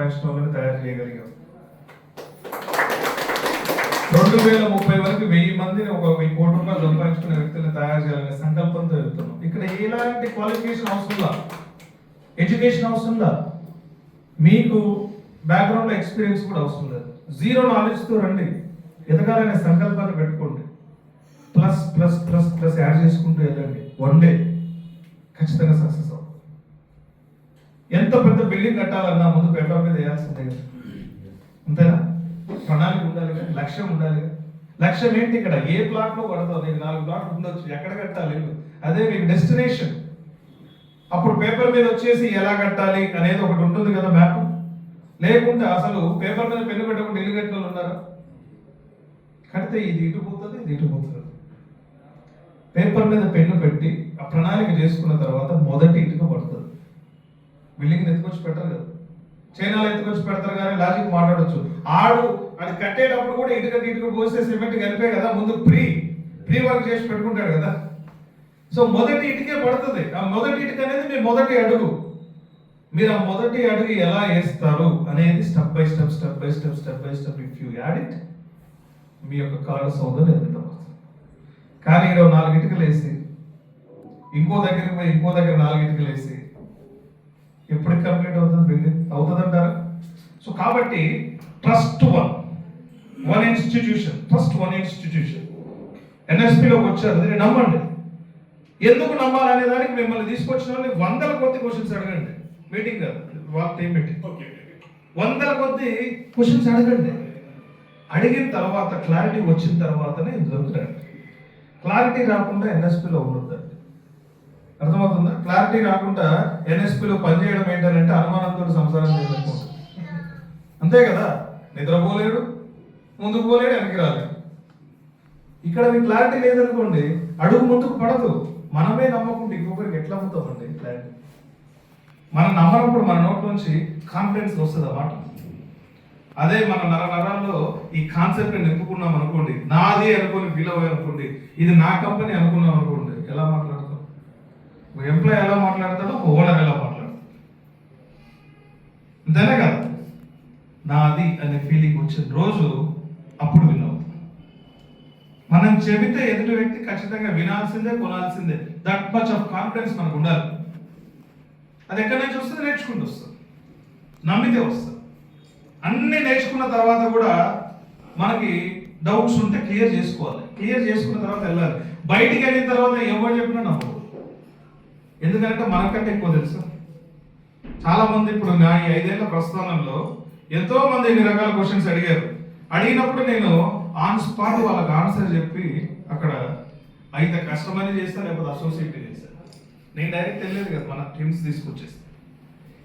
సంపాదించిన వాళ్ళని తయారు చేయగలిగాం. 2030 వరకు 1000 మందిని, ఒక 1000 కోట్ల రూపాయలు సంపాదించుకునే వ్యక్తులను తయారు చేయాలనే సంకల్పంతో వెళ్తున్నాం. ఇక్కడ ఎలాంటి క్వాలిఫికేషన్ అవసరంలా, ఎడ్యుకేషన్ అవసరంలా, మీకు బ్యాక్గ్రౌండ్ ఎక్స్పీరియన్స్ కూడా అవసరం లేదు. జీరో నాలెడ్జ్తో రండి, ఎదగాలనే సంకల్పాన్ని పెట్టుకోండి. Plus plus plus plus add చేసుకుంటూ వెళ్ళండి. వన్ డే ఖచ్చితంగా సక్సెస్ అవుతుంది. ఎంత పెద్ద బిల్డింగ్ కట్టాలన్నా ముందు పేపర్ మీద వేయాల్సిందే కదా, అంతేనా? ప్రణాళిక ఉండాలి కదా, లక్ష్యం ఉండాలి కదా. లక్ష్యం ఏంటి? ఇక్కడ ఏ ప్లాట్ లో పడతావు, నీకు 4 ప్లాట్లు ఉండొచ్చు, ఎక్కడ కట్టాలి అదే మీకు డెస్టినేషన్. అప్పుడు పేపర్ మీద వచ్చేసి ఎలా కట్టాలి అనేది ఒకటి ఉంటుంది కదా, మ్యాప్. లేకుంటే అసలు పేపర్ మీద పెన్ను పెట్టకుండా ఇల్లు కట్టిన వాళ్ళు ఉన్నారా? కడితే ఇది ఇటు పోతుంది, ఇది ఇటు పోతుంది. పేపర్ మీద పెన్ను పెట్టి ఆ ప్రణాళిక చేసుకున్న తర్వాత మొదటి ఇటుక పడుతుంది. బిల్డింగ్ ఎత్తుకొచ్చి పెట్టరు కదా, చైనాలో ఎత్తుకొచ్చి పెడతారు కానీ లాజిక్ మాట్లాడచ్చు. అది కట్టేటప్పుడు కూడా ఇటుక పోస్తే సిమెంట్ కలిపే కదా, ముందు ప్రీ వర్క్ చేసి పెట్టుకుంటాడు కదా. సో మొదటి ఇటుకే పడుతుంది. ఆ మొదటి ఇటుక అనేది మీ మొదటి అడుగు. మీరు ఆ మొదటి అడుగు ఎలా వేస్తారు అనేది step by step if you add it, మీ యొక్క కళల సౌందర్యం నిర్మితం అవుతుంది. కానీ ఇక్కడ 4 ఇటుకలు వేసి ఇంకో దగ్గరికి పోయి ఇంకో దగ్గర 4 ఇటుకలు వేసి ఎప్పటికి కంప్లీట్ అవుతుంది బిల్డింగ్? అవుతుంది అంటారా? సో కాబట్టి ట్రస్ట్ వన్ ఇన్స్టిట్యూషన్ ఎన్ఎస్పిలోకి వచ్చారు, దీన్ని నమ్మండి. ఎందుకు నమ్మాలనే దానికి మిమ్మల్ని తీసుకొచ్చిన వాళ్ళని 100ల కొద్ది క్వశ్చన్స్ అడగండి. మీటింగ్ కాదు, వాళ్ళ టీం మీటింగ్. 100ల కొద్ది క్వశ్చన్స్ అడగండి. అడిగిన తర్వాత క్లారిటీ వచ్చిన తర్వాతనే దొరుకుతాడు. క్లారిటీ రాకుండా ఎన్ఎస్పిలో ఉండొద్దండి. అర్థమవుతుందా? క్లారిటీ రాకుండా ఎన్ఎస్పిలో పనిచేయడం ఏంటంటే అనుమానంతో సంసారం చేయలేకపోతుంది. అంతే కదా, నిద్రపోలేడు, ముందుకు పోలేడు, వెనక్కి రాలేడు. ఇక్కడ మీకు క్లారిటీ లేదనుకోండి, అడుగు ముందుకు పడదు. మనమే నమ్మకుండా ఇంకొకరికి ఎట్లా అమ్ముతామండి క్లారిటీ? మనం నమ్మనప్పుడు మన నోట్ నుంచి కాన్ఫిడెన్స్ వస్తుంది అన్నమాట. అదే మన నరాల్లో ఈ కాన్సెప్ట్ నింపుకున్నాం అనుకోండి, నాది అనుకుని ఫీల్ అవ్వాలి అనుకోండి, ఇది నా కంపెనీ అనుకున్నాం అనుకోండి, ఎలా మాట్లాడతాం? ఎంప్లాయ్ ఎలా మాట్లాడతాడో ఓనర్ ఎలా మాట్లాడతాడు, అంతేనే కదా. నాది అనే ఫీలింగ్ వచ్చిన రోజు అప్పుడు వినవు. మనం చెబితే ఎదుటి వ్యక్తి ఖచ్చితంగా వినాల్సిందే, కొనాల్సిందే. దట్ మచ్ ఆఫ్ కాన్ఫిడెన్స్ మనకు ఉండాలి. అది ఎక్కడి నుంచి వస్తుంది? నేర్చుకుంటూ వస్తుంది, నమ్మితే వస్తుంది. అన్ని నేర్చుకున్న తర్వాత కూడా మనకి డౌట్స్ ఉంటే క్లియర్ చేసుకోవాలి. క్లియర్ చేసుకున్న తర్వాత వెళ్ళాలి. బయటికి వెళ్ళిన తర్వాత ఎవరు చెప్పినా నమ్మదు. ఎందుకంటే మనకంటే ఎక్కువ తెలుసు. చాలా మంది ఇప్పుడు నా ఈ 5 ఏళ్ల ప్రస్థానంలో ఎంతో మంది ఇన్ని రకాల క్వశ్చన్స్ అడిగారు. అడిగినప్పుడు నేను ఆన్ స్పాట్ వాళ్ళకి ఆన్సర్ చెప్పి అక్కడ అయితే కస్టమర్ని చేస్తా, లేకపోతే అసోసియేట్ చేస్తాను. నేను డైరెక్ట్ వెళ్ళలేదు కదా, మన టీమ్స్ తీసుకొచ్చేస్తాను.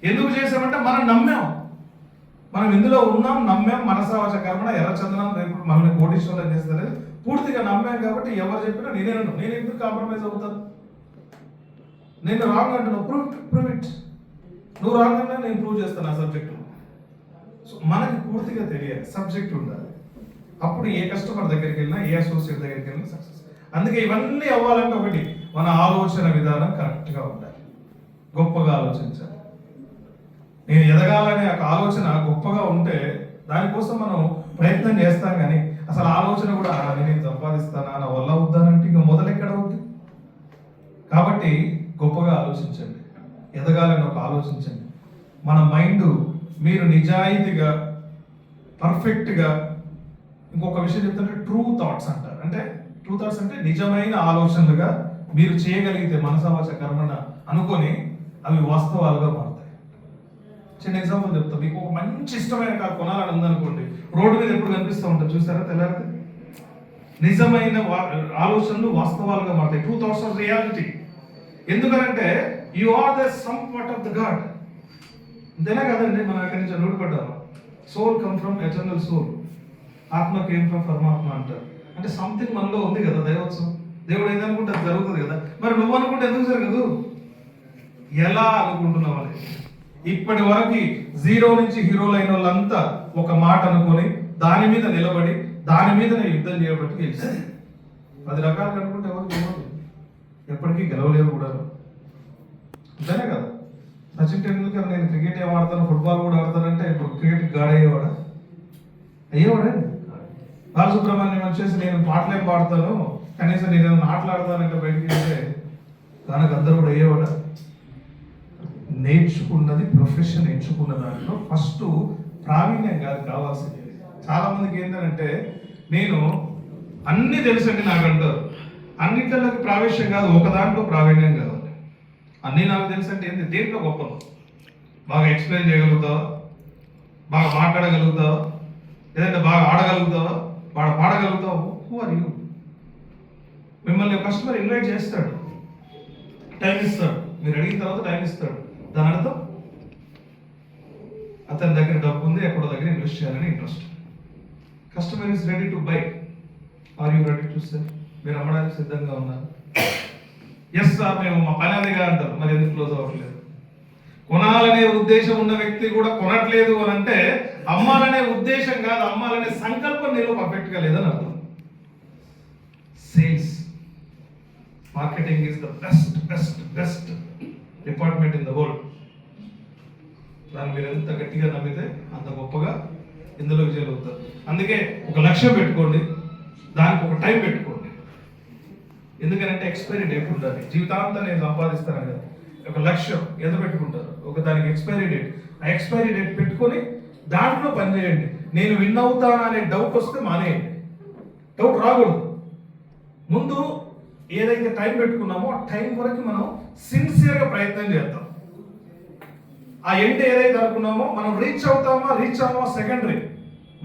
ఎందుకు చేసామంటే మనం నమ్మాం, మనం ఇందులో ఉన్నాం, నమ్మాం. మనసావాచ కర్మణ ఎర్రచందనం రేపు మనల్ని కోటీశ్వరం చేస్తారు, పూర్తిగా నమ్మాం. కాబట్టి ఎవరు చెప్పినా నేను ఎందుకు కాంప్రమైజ్ అవుతాను? నేను రాంగ్ అంటున్నాను, ప్రూవ్ ఇట్. నువ్వు రాంగ్ అంటే నేను ప్రూవ్ చేస్తాను ఆ సబ్జెక్టు. సో మనకి పూర్తిగా తెలియాలి, సబ్జెక్ట్ ఉండాలి. అప్పుడు ఏ కస్టమర్ దగ్గరికి వెళ్ళినా, ఏ అసోసియేట్ దగ్గరికి వెళ్ళినా సక్సెస్. అందుకే ఇవన్నీ అవ్వాలంటే ఒకటి, మన ఆలోచన విధానం కరెక్ట్గా ఉండాలి, గొప్పగా ఆలోచించాలి. నేను ఎదగాలనే ఒక ఆలోచన గొప్పగా ఉంటే దానికోసం మనం ప్రయత్నం చేస్తాం. కానీ అసలు ఆలోచన కూడా నేను సంపాదిస్తానా, నా వల్ల అవుతానంటే ఇంకా మొదలెక్కడ అవుతుంది? కాబట్టి గొప్పగా ఆలోచించండి, ఎదగాలని ఒక ఆలోచించండి. మన మైండ్ మీరు నిజాయితీగా, పర్ఫెక్ట్గా, ఇంకొక విషయం చెప్తుంటే ట్రూ థాట్స్ అంటారు. అంటే ట్రూ థాట్స్ అంటే నిజమైన ఆలోచనలుగా మీరు చేయగలిగితే, మనసావాచ కర్మణ అనుకొని అవి వాస్తవాలుగా మారుతాయి. చిన్న ఎగ్జాంపుల్ చెప్తా. మీకు ఒక మంచి ఇష్టమైన కారు కొనాలని ఉందనుకోండి, రోడ్డు మీద ఎప్పుడు కనిపిస్తూ ఉంటుంది, చూసారా? తెల్లారితే నిజమైన ఆలోచనలు వాస్తవాలుగా మారుతాయి. True thoughts of reality. ఎందుకంటే you are the some part of the god. అంతేనా కదండి? మనం అక్కడి నుంచి నూడిపడ్డాము. Soul come from eternal soul, ఆత్మ కేమ్ ఫ్రమ్ పరమాత్మ అంటారు. అంటే సంథింగ్ మనలో ఉంది కదా, దైవత్వం. దేవుడు ఏదనుకుంటే అది జరుగుతుంది కదా. మరి నువ్వు అనుకుంటే ఎందుకు జరగదు? ఎలా అనుకుంటున్నావు అని. ఇప్పటి వరకు 0 నుంచి హీరోలు అయిన వాళ్ళంతా ఒక మాట అనుకొని దాని మీద నిలబడి దాని మీద యుద్ధం చేయబట్టి గెలిచారు. 10 రకాలు అనుకుంటే ఎవరు గెలవదు, ఎప్పటికీ గెలవలేరు కూడా. అంతేనే కదా. సచిన్ టెండూల్కర్ నేను క్రికెట్ ఏం ఆడతాను, ఫుట్బాల్ కూడా ఆడతానంటే ఇప్పుడు క్రికెట్ గాడ్ అయ్యేవాడా? బాలసుబ్రహ్మణ్యం వచ్చేసి నేను పాటలేం పాడతాను, కనీసం నేను ఏమైనా ఆటలాడతానంటే బయటికి వెళ్తే దానికి అందరూ కూడా అయ్యేవాడా? నేర్చుకున్నది, ప్రొఫెషన్ ఎంచుకున్న దాంట్లో ఫస్ట్ ప్రావీణ్యం కాదు కావాల్సింది. చాలా మందికి ఏంటంటే నేను అన్ని తెలుసండి నాకు అంటారు. అన్నింటిలోకి ప్రావేశ్యం కాదు, ఒక దాంట్లో ప్రావీణ్యం కావాలి. అన్నీ నాకు తెలుసు అంటే ఏంటి? దేంట్లో గొప్పలు? బాగా ఎక్స్ప్లెయిన్ చేయగలుగుతావా? బాగా మాట్లాడగలుగుతావా? లేదంటే బాగా ఆడగలుగుతావా? బాగా పాడగలుగుతావా? Who are you? మిమ్మల్ని కస్టమర్ ఇన్వైట్ చేస్తాడు, టైం ఇస్తాడు, మీరు అడిగిన తర్వాత టైం ఇస్తాడు. దాని అర్థం అతని దగ్గర డబ్బు ఉంది, ఎక్కడో దగ్గర ఇన్వెస్ట్ చేయాలని interest. Customer is ready to buy. Are you ready to sell? మీరు అమ్మడానికి సిద్ధంగా ఉన్నారు? ఎస్ సార్, మేము మా పని అదిగా అంటారు. మరి ఎందుకు క్లోజ్ అవ్వట్లేదు? కొనాలనే ఉద్దేశం ఉన్న వ్యక్తి కూడా కొనట్లేదు అని అంటే అమ్మాలనే ఉద్దేశం కాదు, అమ్మాలనే సంకల్పం నీలో పర్ఫెక్ట్గా లేదని అర్థం. Sales marketing is the best department in the world. దాన్ని మీరు ఎంత గట్టిగా నమ్మితే అంత గొప్పగా ఇందులో విజయాలు అవుతారు. అందుకే ఒక లక్ష్యం పెట్టుకోండి, దానికి ఒక టైం పెట్టుకోండి. ఎందుకంటే ఎక్స్పైరీ డేట్ ఉండాలి. జీవితాంతం నేను సంపాదిస్తాను కదా, ఒక లక్ష్యం ఎంత పెట్టుకుంటారు, ఒక దానికి ఎక్స్పైరీ డేట్. ఆ ఎక్స్పైరీ డేట్ పెట్టుకొని దాంట్లో పనిచేయండి. నేను విన్ అవుతానా అనే డౌట్ వస్తే మానేయండి. డౌట్ రాకూడదు. ముందు ఏదైతే టైం పెట్టుకున్నామో ఆ టైం వరకు మనం సిన్సియర్గా ప్రయత్నం చేద్దాం. ఆ ఎండ్ ఏదైతే అనుకున్నామో మనం రీచ్ అవ్వమా సెకండరీ,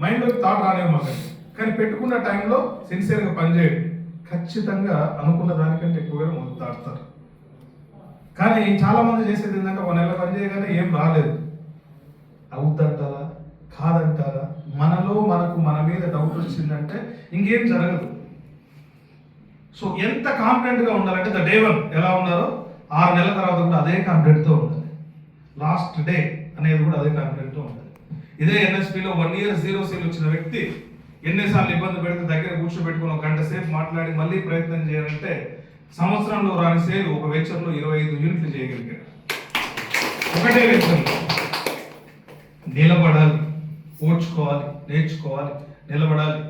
మైండ్లోకి థాట్ రానివ్వమాకండి. కానీ పెట్టుకున్న టైంలో సిన్సియర్గా పనిచేయండి. ఖచ్చితంగా అనుకున్న దానికంటే ఎక్కువగా ముందు దాటుతారు. కానీ చాలా మంది చేసేది ఏంటంటే ఒక నెల పని చేయగానే ఏం రాలేదు, అవుద్దంటారా కాదంటారా, మనలో మనకు మన మీద డౌట్ వచ్చిందంటే ఇంకేం జరగదు. సో ఎంత కాన్ఫిడెంట్గా ఉండాలంటే ద డే 1 ఎలా ఉన్నారో 6 నెలల తర్వాత కూడా అదే కాన్ఫిడెంట్తో ఉండాలి. లాస్ట్ డే అనేది కూడా అదే కాన్ఫిడెంట్తో ఉండాలి. ఇదే ఎన్ఎస్పిలో 1 year 0 సేల్ వచ్చిన వ్యక్తి ఎన్నిసార్లు ఇబ్బంది పెడితే దగ్గర కూర్చోబెట్టుకుని 1 గంట సేపు మాట్లాడి మళ్ళీ ప్రయత్నం చేయాలంటే సంవత్సరంలో రాని సేల్ ఒక వెంచర్లో 25 యూనిట్లు చేయగలిగాడు. ఒకటే వెంచర్లో. నిలబడాలి, ఓర్చుకోవాలి, నేర్చుకోవాలి, నిలబడాలి.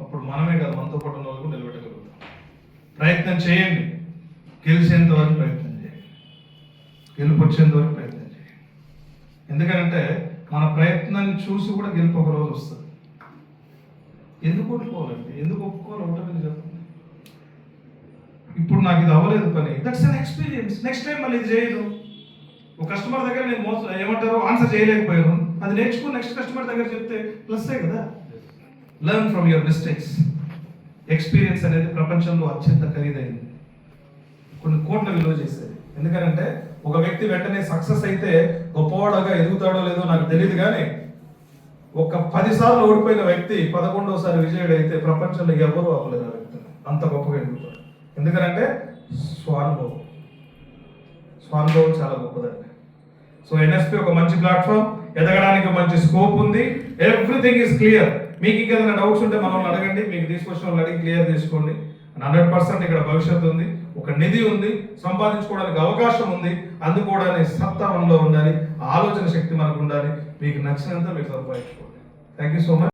అప్పుడు మనమే కాదు, మనతో పాటు ఉన్న వాళ్ళు నిలబెట్టగలుగుతాం. ప్రయత్నం చేయండి, గెలిచేంత వరకు ప్రయత్నం చేయండి, గెలుపు వచ్చేంత వరకు ప్రయత్నం చేయండి. ఎందుకంటే మన ప్రయత్నాన్ని చూసి కూడా గెలుపు ఒక రోజు వస్తుంది. ఎందుకు ఓడిపోవాలండి? ఎందుకు ఒప్పుకోవాలి? ఒకటి చెప్పండి. ఇప్పుడు నాకు ఇది అవ్వలేదు పని, that's an experience. Next time మళ్ళీ ఇది చేయదు. ఒక కస్టమర్ దగ్గర నేను ఏమంటారో ఆన్సర్ చేయలేకపోయాను, అది నేర్చుకుని నెక్స్ట్ కస్టమర్ దగ్గర చెప్తే ప్లస్సే కదా. Learn from your mistakes. Experience అనేది ప్రపంచంలో అత్యంత ఖరీదైంది, కొన్ని కోట్ల విలువ చేసేది. ఎందుకంటే ఒక వ్యక్తి వెంటనే సక్సెస్ అయితే గొప్పవాడుగా ఎదుగుతాడో లేదో నాకు తెలియదు, కానీ ఒక 10 సార్లు ఓడిపోయిన వ్యక్తి 11వసారి విజయుడైతే ప్రపంచంలో ఎవరూ అవ్వలేదు ఆ వ్యక్తిని, అంత గొప్పగా ఎదుగుతాడు. ఎందుకంటే స్వానుభవం చాలా గొప్పదండి. సో ఎన్ఎస్పి ఒక మంచి ప్లాట్ఫామ్, ఎదగడానికి మంచి స్కోప్ ఉంది. Everything is clear. మీకు ఇంకేదైనా డౌట్స్ ఉంటే మనల్ని అడగండి, మీకు తీసుకొచ్చిన వాళ్ళు అడిగి క్లియర్ చేసుకోండి. 100% ఇక్కడ భవిష్యత్తు ఉంది, ఒక నిధి ఉంది, సంపాదించుకోవడానికి అవకాశం ఉంది. అందుకోవడానికి సత్తా మనలో ఉండాలి, ఆలోచన శక్తి మనకు ఉండాలి. మీకు నచ్చినంత మీరు సంపాదించుకోండి. Thank you so much.